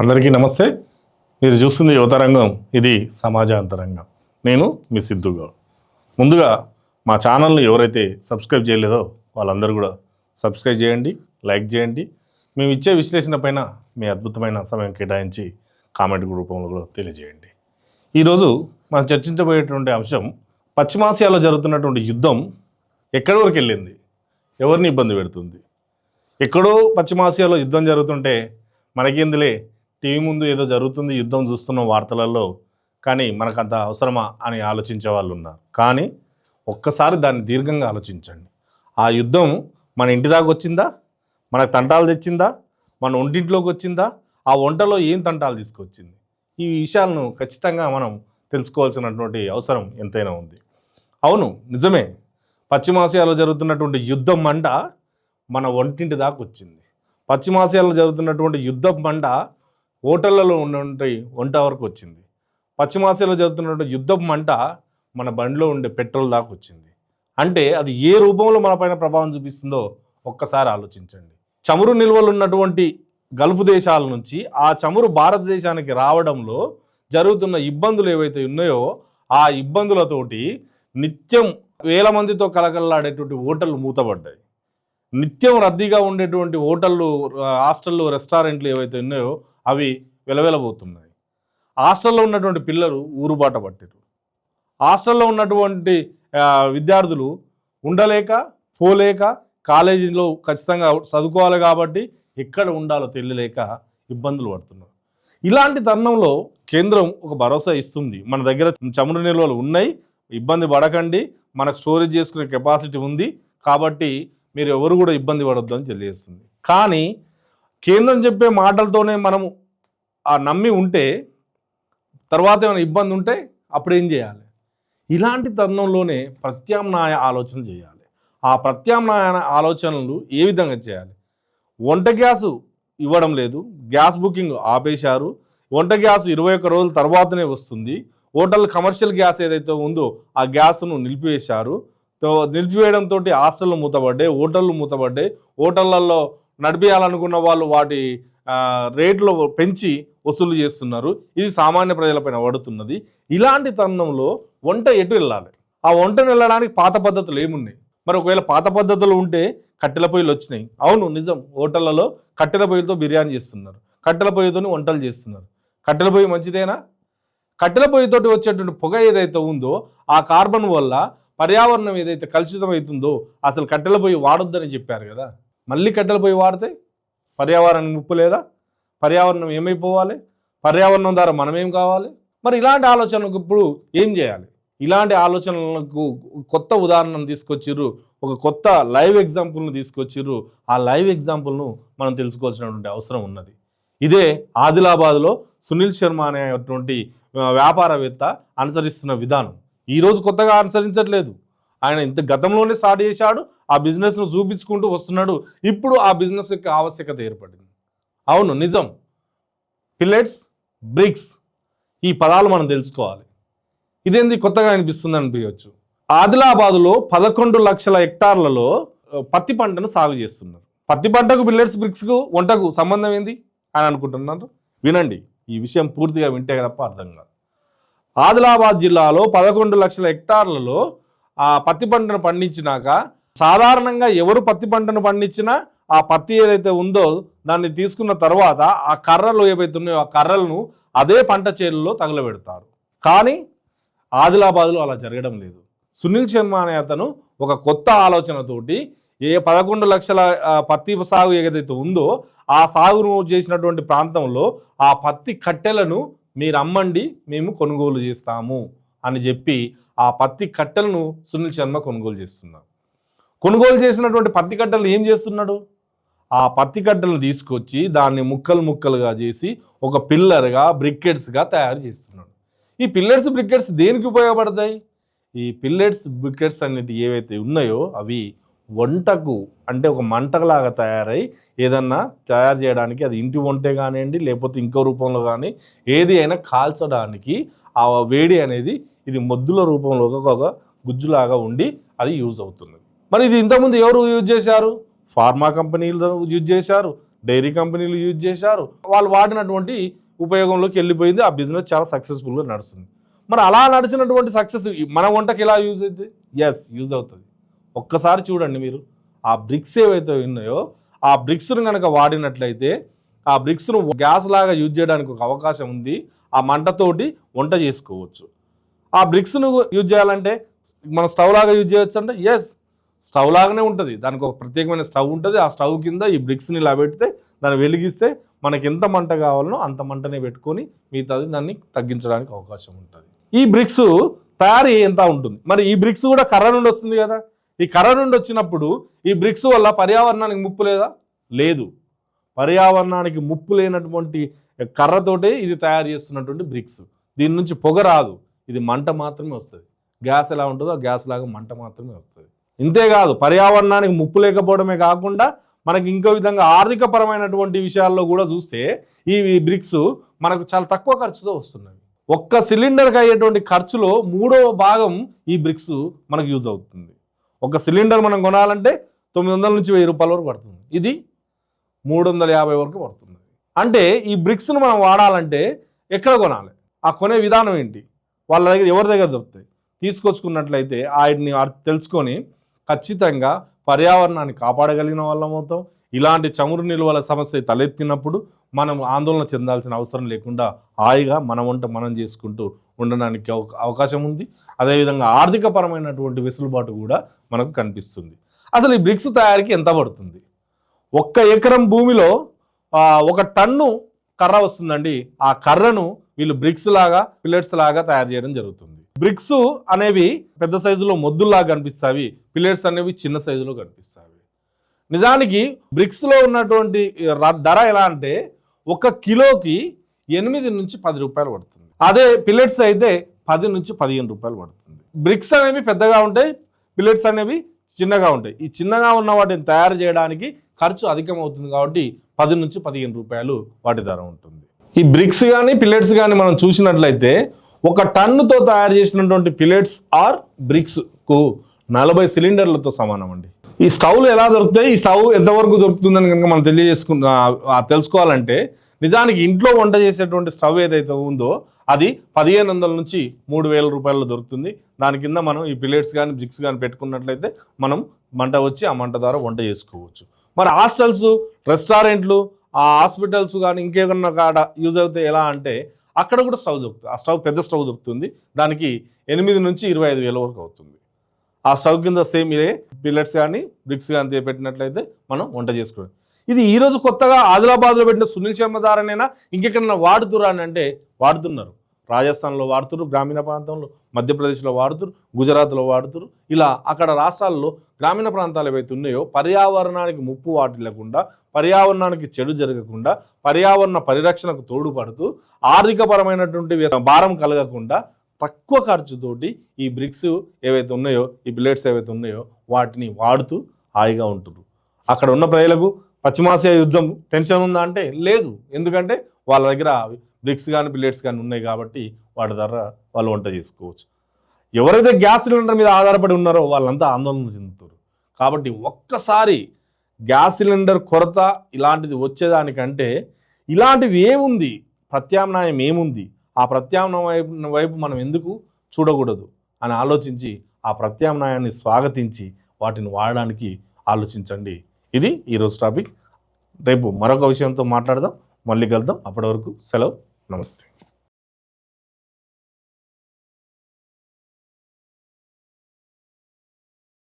అందరికీ నమస్తే. మీరు చూస్తుంది యువతరంగం, ఇది సమాజ అంతరంగం. నేను మీ సిద్ధు గౌడ్. ముందుగా మా ఛానల్ని ఎవరైతే సబ్స్క్రైబ్ చేయలేదో వాళ్ళందరూ కూడా సబ్స్క్రైబ్ చేయండి, లైక్ చేయండి. మేము ఇచ్చే విశ్లేషణ పైన మీ అద్భుతమైన సమయం కేటాయించి కామెంట్ రూపంలో కూడా తెలియజేయండి. ఈరోజు మనం చర్చించబోయేటువంటి అంశం, పశ్చిమాసియాలో జరుగుతున్నటువంటి యుద్ధం ఎక్కడి వరకు వెళ్ళింది, ఎవరిని ఇబ్బంది పెడుతుంది. ఎక్కడో పశ్చిమాసియాలో యుద్ధం జరుగుతుంటే మనకేందులే, టీవీ ముందు ఏదో జరుగుతుంది, యుద్ధం చూస్తున్న వార్తలలో, కానీ మనకంత అవసరమా అని ఆలోచించే వాళ్ళు ఉన్నారు. కానీ ఒక్కసారి దాన్ని దీర్ఘంగా ఆలోచించండి. ఆ యుద్ధం మన ఇంటి దాకా వచ్చిందా, మనకు తంటాలు తెచ్చిందా, మన ఒంటింట్లోకి వచ్చిందా, ఆ వంటలో ఏం తంటాలు తీసుకొచ్చింది, ఈ విషయాలను ఖచ్చితంగా మనం తెలుసుకోవాల్సినటువంటి అవసరం ఎంతైనా ఉంది. అవును, నిజమే, పశ్చిమాసియాలో జరుగుతున్నటువంటి యుద్ధం మంట మన ఒంటింటి దాకా వచ్చింది. పశ్చిమాసియాలో జరుగుతున్నటువంటి యుద్ధం మంట హోటళ్లలో ఉన్నటువంటి వంట వరకు వచ్చింది. పశ్చిమాసియాలో జరుగుతున్నటువంటి యుద్ధం మంట మన బండిలో ఉండే పెట్రోల్ దాకా వచ్చింది. అంటే అది ఏ రూపంలో మన పైన ప్రభావం చూపిస్తుందో ఒక్కసారి ఆలోచించండి. చమురు నిల్వలు ఉన్నటువంటి గల్ఫ్ దేశాల నుంచి ఆ చమురు భారతదేశానికి రావడంలో జరుగుతున్న ఇబ్బందులు ఏవైతే ఉన్నాయో ఆ ఇబ్బందులతోటి నిత్యం వేల మందితో కలకల్లాడేటువంటి హోటళ్ళు మూతపడ్డాయి. నిత్యం రద్దీగా ఉండేటువంటి హోటళ్ళు, హాస్టళ్ళు, రెస్టారెంట్లు ఏవైతే ఉన్నాయో అవి వెలవెలబోతున్నాయి. హాస్టల్లో ఉన్నటువంటి పిల్లలు ఊరుబాట పట్టారు. హాస్టల్లో ఉన్నటువంటి విద్యార్థులు ఉండలేక, పోలేక, కాలేజీలో ఖచ్చితంగా చదువుకోవాలి కాబట్టి ఎక్కడ ఉండాలో తెలియలేక ఇబ్బందులు పడుతున్నారు. ఇలాంటి తరుణంలో కేంద్రం ఒక భరోసా ఇస్తుంది, మన దగ్గర చమురు నిల్వలు ఉన్నాయి, ఇబ్బంది పడకండి, మనకు స్టోరేజ్ చేసుకునే కెపాసిటీ ఉంది, కాబట్టి మీరు ఎవరు కూడా ఇబ్బంది పడొద్దు అని తెలియజేస్తుంది. కానీ కేంద్రం చెప్పే మాటలతోనే మనము నమ్మి ఉంటే తర్వాత ఏమైనా ఇబ్బంది ఉంటే అప్పుడు ఏం చేయాలి? ఇలాంటి తరుణంలోనే ప్రత్యామ్నాయ ఆలోచన చేయాలి. ఆ ప్రత్యామ్నాయ ఆలోచనలు ఏ విధంగా చేయాలి? వంట గ్యాసు ఇవ్వడం లేదు, గ్యాస్ బుకింగ్ ఆపేశారు. వంట గ్యాస్ 21 రోజుల తర్వాతనే వస్తుంది. హోటల్ కమర్షియల్ గ్యాస్ ఏదైతే ఉందో ఆ గ్యాస్ను నిలిపివేశారు. నిలిపివేయడంతో హాస్టళ్ళు మూతపడ్డాయి, హోటళ్ళు మూతపడ్డాయి. హోటళ్లలో నడిపించాలనుకున్న వాళ్ళు వాటి రేట్లు పెంచి వసూలు చేస్తున్నారు. ఇది సామాన్య ప్రజలపైన పడుతున్నది. ఇలాంటి తరుణంలో వంట ఎటు వెళ్ళాలి? ఆ వంటను వెళ్ళడానికి పాత పద్ధతులు ఏమున్నాయి? మరి ఒకవేళ పాత పద్ధతులు ఉంటే కట్టెల పొయ్యిలు వచ్చినాయి. అవును, నిజం, హోటళ్లలో కట్టెల పొయ్యితో బిర్యానీ చేస్తున్నారు, కట్టెల పొయ్యితో వంటలు చేస్తున్నారు. కట్టెల పొయ్యి మంచిదేనా? కట్టెల పొయ్యితోటి వచ్చేటువంటి పొగ ఏదైతే ఉందో ఆ కార్బన్ వల్ల పర్యావరణం ఏదైతే కలుషితం అవుతుందో, అసలు కట్టెల పొయ్యి వాడొద్దని చెప్పారు కదా. మళ్ళీ కట్టెల పొయ్యి వాడితే పర్యావరణానికి ముప్పు లేదా? పర్యావరణం ఏమైపోవాలి? పర్యావరణం ద్వారా మనమేం కావాలి? మరి ఇలాంటి ఆలోచనలకు ఇప్పుడు ఏం చేయాలి? ఇలాంటి ఆలోచనలకు కొత్త ఉదాహరణను తీసుకొచ్చిర్రు, ఒక కొత్త లైవ్ ఎగ్జాంపుల్ను తీసుకొచ్చిర్రు. ఆ లైవ్ ఎగ్జాంపుల్ను మనం తెలుసుకోవాల్సినటువంటి అవసరం ఉన్నది. ఇదే ఆదిలాబాద్లో సునీల్ శర్మ అనేటువంటి వ్యాపారవేత్త అనుసరిస్తున్న విధానం. ఈరోజు కొత్తగా అనుసరించట్లేదు, ఆయన ఇంత గతంలోనే స్టార్ట్ చేశాడు, ఆ బిజినెస్ను చూపించుకుంటూ వస్తున్నాడు. ఇప్పుడు ఆ బిజినెస్ యొక్క ఆవశ్యకత ఏర్పడింది. అవును, నిజం, పిల్లెట్స్, బ్రిక్స్, ఈ పదాలు మనం తెలుసుకోవాలి. ఇదేంది కొత్తగా అనిపిస్తుంది అనిపించవచ్చు. ఆదిలాబాదులో 11 లక్షల హెక్టార్లలో పత్తి పంటను సాగు చేస్తున్నారు. పత్తి పంటకు, పిల్లెట్స్, బ్రిక్స్కు, వంటకు సంబంధం ఏంది అని అనుకుంటున్నారు? వినండి, ఈ విషయం పూర్తిగా వింటే తప్ప అర్థం కాదు. ఆదిలాబాద్ జిల్లాలో 11 లక్షల హెక్టార్లలో ఆ పత్తి పంటను పండించినాక, సాధారణంగా ఎవరు పత్తి పంటను పండించినా ఆ పత్తి ఏదైతే ఉందో దాన్ని తీసుకున్న తర్వాత ఆ కర్రలు ఏవైతే ఉన్నాయో ఆ కర్రలను అదే పంట చేనులో తగలబెడతారు. కానీ ఆదిలాబాద్లో అలా జరగడం లేదు. సునీల్ శర్మ అనే అతను ఒక కొత్త ఆలోచనతోటి 11 లక్షల పత్తి సాగు ఏదైతే ఉందో ఆ సాగును చేసినటువంటి ప్రాంతంలో ఆ పత్తి కట్టెలను మీరు అమ్మండి, మేము కొనుగోలు చేస్తాము అని చెప్పి ఆ పత్తి కట్టెలను సునీల్ శర్మ కొనుగోలు చేస్తున్నారు. కొనుగోలు చేసినటువంటి పత్తి కట్టెలను ఏం చేస్తున్నాడు? ఆ పత్తి కట్టెలను తీసుకొచ్చి దాన్ని ముక్కలు ముక్కలుగా చేసి ఒక పిల్లర్గా, బ్రికెట్స్గా తయారు చేస్తున్నాడు. ఈ పిల్లర్స్, బ్రికెట్స్ దేనికి ఉపయోగపడతాయి? ఈ పిల్లెట్స్, బ్రికెట్స్ అన్నిటి ఏవైతే ఉన్నాయో అవి వంటకు, అంటే ఒక మంటలాగా తయారై ఏదన్నా తయారు చేయడానికి, అది ఇంటి వంటే కానివ్వండి లేకపోతే ఇంకో రూపంలో కానీ ఏది అయినా కాల్చడానికి ఆ వేడి అనేది ఇది మొద్దుల రూపంలో ఒక గుజ్జులాగా ఉండి అది యూజ్ అవుతుంది. మరి ఇది ఇంతకుముందు ఎవరు యూజ్ చేశారు? ఫార్మా కంపెనీలు యూజ్ చేశారు, డైరీ కంపెనీలు యూజ్ చేశారు, వాళ్ళు వాడినటువంటి ఉపయోగంలోకి వెళ్ళిపోయింది. ఆ బిజినెస్ చాలా సక్సెస్ఫుల్గా నడుస్తుంది. మరి అలా నడిచినటువంటి సక్సెస్ మన వంటకి ఎలా యూజ్ అవుతుంది? యూజ్ అవుతుంది. ఒక్కసారి చూడండి మీరు, ఆ బ్రిక్స్ ఏవైతే ఉన్నాయో ఆ బ్రిక్స్ను కనుక వాడినట్లయితే ఆ బ్రిక్స్ను గ్యాస్ లాగా యూజ్ చేయడానికి ఒక అవకాశం ఉంది. ఆ మంటతోటి వంట చేసుకోవచ్చు. ఆ బ్రిక్స్ను యూజ్ చేయాలంటే మన స్టవ్ లాగా యూజ్ చేయొచ్చు అంటే స్టవ్ లాగానే ఉంటుంది. దానికి ఒక ప్రత్యేకమైన స్టవ్ ఉంటుంది. ఆ స్టవ్ కింద ఈ బ్రిక్స్ని ఇలా పెడితే దాన్ని వెలిగిస్తే మనకి ఎంత మంట కావాలనో అంత మంటనే పెట్టుకొని మిగతాది దాన్ని తగ్గించడానికి అవకాశం ఉంటుంది. ఈ బ్రిక్స్ తయారీ ఎంత ఉంటుంది? మరి ఈ బ్రిక్స్ కూడా కర్ర నుండి వస్తుంది కదా. ఈ కర్ర నుండి వచ్చినప్పుడు ఈ బ్రిక్స్ వల్ల పర్యావరణానికి ముప్పు లేదా? లేదు. పర్యావరణానికి ముప్పు లేనటువంటి కర్రతోటే ఇది తయారు చేస్తున్నటువంటి బ్రిక్స్. దీని నుంచి పొగ రాదు, ఇది మంట మాత్రమే వస్తుంది. గ్యాస్ ఎలా ఉంటుందో గ్యాస్ లాగా మంట మాత్రమే వస్తుంది. ఇంతేకాదు, పర్యావరణానికి ముప్పు లేకపోవడమే కాకుండా మనకి ఇంకో విధంగా ఆర్థికపరమైనటువంటి విషయాల్లో కూడా చూస్తే ఈ బ్రిక్స్ మనకు చాలా తక్కువ ఖర్చుతో వస్తున్నాయి. ఒక్క సిలిండర్కి అయ్యేటువంటి ఖర్చులో 3వ భాగం ఈ బ్రిక్స్ మనకు యూజ్ అవుతుంది. ఒక సిలిండర్ మనం కొనాలంటే 900 నుంచి 1000 రూపాయల వరకు పడుతుంది. ఇది 350 వరకు పడుతుంది. అంటే ఈ బ్రిక్స్ను మనం వాడాలంటే ఎక్కడ కొనాలి? ఆ కొనే విధానం ఏంటి? వాళ్ళ దగ్గర ఎవరి దగ్గర దొరుకుతాయి? తీసుకొచ్చుకున్నట్లయితే వాటిని తెలుసుకొని ఖచ్చితంగా పర్యావరణాన్ని కాపాడగలిగిన వాళ్ళం అవుతాం. ఇలాంటి చమురు నిల్వల సమస్య తలెత్తినప్పుడు మనం ఆందోళన చెందాల్సిన అవసరం లేకుండా హాయిగా మన వంట మనం చేసుకుంటూ ఉండడానికి అవకాశం ఉంది. అదేవిధంగా ఆర్థికపరమైనటువంటి వెసులుబాటు కూడా మనకు కనిపిస్తుంది. అసలు ఈ బ్రిక్స్ తయారీకి ఎంత పడుతుంది? 1 ఎకరం భూమిలో 1 టన్ను కర్ర వస్తుందండి. ఆ కర్రను వీళ్ళు బ్రిక్స్ లాగా పిల్లెట్స్ లాగా తయారు చేయడం జరుగుతుంది. బ్రిక్స్ అనేవి పెద్ద సైజులో మొద్దుల్లాగా కనిపిస్తాయి, పిల్లెట్స్ అనేవి చిన్న సైజులో కనిపిస్తాయి. నిజానికి బ్రిక్స్లో ఉన్నటువంటి ధర ఎలా అంటే 1 కిలోకి 8 నుంచి 10 రూపాయలు పడుతుంది. అదే పిల్లెట్స్ అయితే 10 నుంచి 15 రూపాయలు పడుతుంది. బ్రిక్స్ అనేవి పెద్దగా ఉంటాయి, పిల్లెట్స్ అనేవి చిన్నగా ఉంటాయి. ఈ చిన్నగా ఉన్న వాటిని తయారు చేయడానికి ఖర్చు అధికం అవుతుంది కాబట్టి 10 నుంచి 15 రూపాయలు వాటి ధర ఉంటుంది. ఈ బ్రిక్స్ కానీ పిల్లెట్స్ కానీ మనం చూసినట్లయితే 1 టన్నుతో తయారు చేసినటువంటి పిల్లెట్స్ ఆర్ బ్రిక్స్కు 40 సిలిండర్లతో సమానం అండి. ఈ స్టవ్లు ఎలా దొరుకుతాయి, ఈ స్టవ్ ఎంతవరకు దొరుకుతుందని కనుక మనం తెలుసుకోవాలంటే నిజానికి ఇంట్లో వంట చేసేటువంటి స్టవ్ ఏదైతే ఉందో అది 1500 నుంచి 3000 రూపాయల్లో దొరుకుతుంది. దాని కింద మనం ఈ పిల్లెట్స్ కానీ బ్రిక్స్ కానీ పెట్టుకున్నట్లయితే మనం మంట వచ్చి ఆ మంట ద్వారా వంట చేసుకోవచ్చు. మరి హాస్టల్స్, రెస్టారెంట్లు, ఆ హాస్పిటల్స్ కానీ ఇంకేమన్నా కాడ యూజ్ అవుతాయి. ఎలా అంటే అక్కడ కూడా స్టవ్ దొరుకుతుంది. ఆ స్టవ్ పెద్ద స్టవ్ దొరుకుతుంది. దానికి 8 నుంచి 25,000 వరకు అవుతుంది. ఆ స్టవ్ కింద సేమ్ ఇదే పిల్లెట్స్ కానీ బ్రిక్స్ కానీ పెట్టినట్లయితే మనం వంట చేసుకోవాలి. ఇది ఈరోజు కొత్తగా ఆదిలాబాద్లో పెట్టిన సునీల్ శర్మ ద్వారానైనా ఇంకెక్కడైనా వాడుతురా అని అంటే వాడుతున్నారు. రాజస్థాన్లో వాడుతురు, గ్రామీణ ప్రాంతంలో, మధ్యప్రదేశ్లో వాడుతురు, గుజరాత్లో వాడుతురు. ఇలా అక్కడ రాష్ట్రాల్లో గ్రామీణ ప్రాంతాలు ఏవైతే ఉన్నాయో పర్యావరణానికి ముప్పు వాటిల్లకుండా, పర్యావరణానికి చెడు జరగకుండా, పర్యావరణ పరిరక్షణకు తోడ్పడుతూ ఆర్థికపరమైనటువంటి భారం కలగకుండా తక్కువ ఖర్చుతోటి ఈ బ్రిక్స్ ఏవైతే ఉన్నాయో, ఈ పిల్లెట్స్ ఏవైతే ఉన్నాయో వాటిని వాడుతూ హాయిగా ఉంటున్నారు. అక్కడ ఉన్న ప్రజలకు పశ్చిమాసియా యుద్ధం టెన్షన్ ఉందా అంటే లేదు. ఎందుకంటే వాళ్ళ దగ్గర బ్రిక్స్ కానీ పిల్లెట్స్ కానీ ఉన్నాయి కాబట్టి వాటి ద్వారా వాళ్ళు వంట చేసుకోవచ్చు. ఎవరైతే గ్యాస్ సిలిండర్ మీద ఆధారపడి ఉన్నారో వాళ్ళంతా ఆందోళన చెందుతారు. కాబట్టి ఒక్కసారి గ్యాస్ సిలిండర్ కొరత ఇలాంటిది వచ్చేదానికంటే ఇలాంటివి ఏముంది, ప్రత్యామ్నాయం ఏముంది, ఆ ప్రత్యామ్నాయం వైపు మనం ఎందుకు చూడకూడదు అని ఆలోచించి ఆ ప్రత్యామ్నాయాన్ని స్వాగతించి వాటిని వాడడానికి ఆలోచించండి. ఇది ఈరోజు టాపిక్. రేపు మరొక విషయంతో మాట్లాడదాం, మళ్ళీ కలుద్దాం. అప్పటి వరకు సెలవు, నమస్తే.